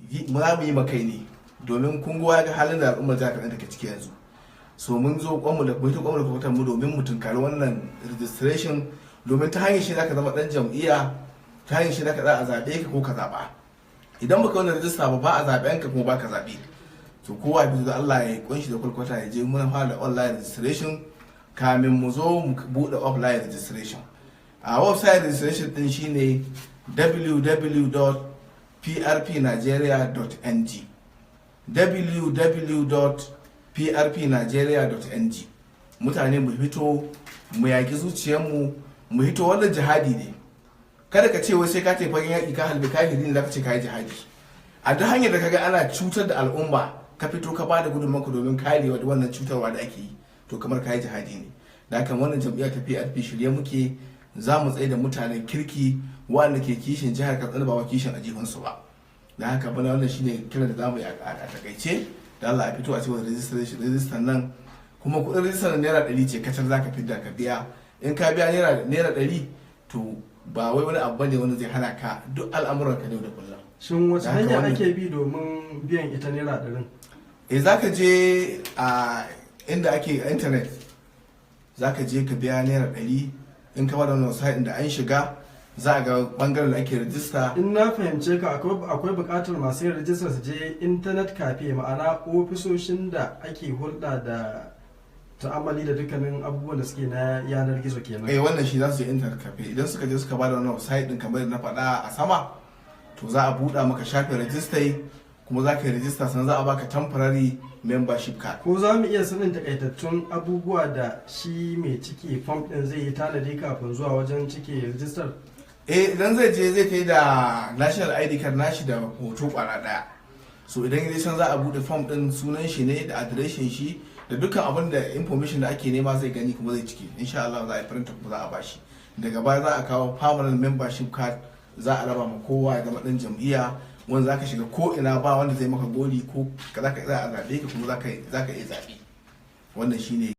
za mu yi makai ne domin kun ga halin da al'ummar jihar Katsina take ciki yanzu. So mun zo kwanmu da kwamitin mu domin mu tunkari wannan registration, domin ta hanyar shi zaka zama dan jam'iyya, ta hanyar shi zaka za a zaɓe ka ko ka zaɓa. Idan baka wannan rajista ba a zaɓen ka kuma ba ka zaɓe. To kowa bi da Allah ya kunshi da kwalkwata ya je muna fara online registration kamin mu zo mu buɗe offline registration. A website registration din shine www.prpnigeria.ng www.prpnigeria.ng. mutane mu fito mu yaki zuciyarmu, mu hito wannan jihadi ne. Kada ka ce wai sai ka tafi fagen yaki ka halbe kafiri ne zaka ce kai jihadi. A duk hanyar da kaga ana cutar da al'umma ka fito ka bada gudunmanka domin karewa da wannan cutarwa da ake yi, to kamar kai jihadi ne. Da haka wannan jam'iyyar ta PRP shirye muke za mu tsaye da mutanen kirki wanda ke kishin jihar Katsina ba wa kishin ajihunsu ba. Da haka bana wannan shine kiran da zamu yi a takaice, da Allah ya fito a cikin registration nan, kuma kudin registrar naira 100 ce kacar zaka fidda ka biya. In ka biya naira 100 to ba wai wani abu bane wanda zai hana ka duk al'amuran ka yau da kullum. Shin wace hanya ake bi domin biyan ita naira 100? Zaka je a inda ake internet, zaka je ka biya naira 100. In ka bada wannan site da an shiga za a ga bangaren da ake rajista. In na fahimce ka akwai bukatar masu yin rajista su je internet cafe, ma'ana ofisoshin da ake hulɗa da ta'amali da dukkanin abubuwan da suke na yanar gizo kenan. Wannan shi za su je internet cafe. Idan suka je suka bada wannan site din kamar na faɗa a sama, to za a buɗa maka shafin rajistai, kuma za ka yi rajista sannan za a baka temporary membership card. Ko za mu iya sanin takaitattun abubuwa da shi mai cike form din zai yi tanadi kafin zuwa wajen cike rajistar? Idan zai je zai kai da national ID card nashi da hoto kwara daya. So idan ya san za a bude form din, sunan shi ne da adireshin shi da dukkan abin da information da ake nema zai gani kuma zai cike. Insha Allah za a yi printer kuma za a bashi. Daga baya za a kawo permanent membership card, za a raba ma kowa ya zama dan jam'iyya wanda zaka shiga ko ina ba wanda zai maka goli, ko za ka za a zabe ka kuma za ka iya zabe. Wannan shine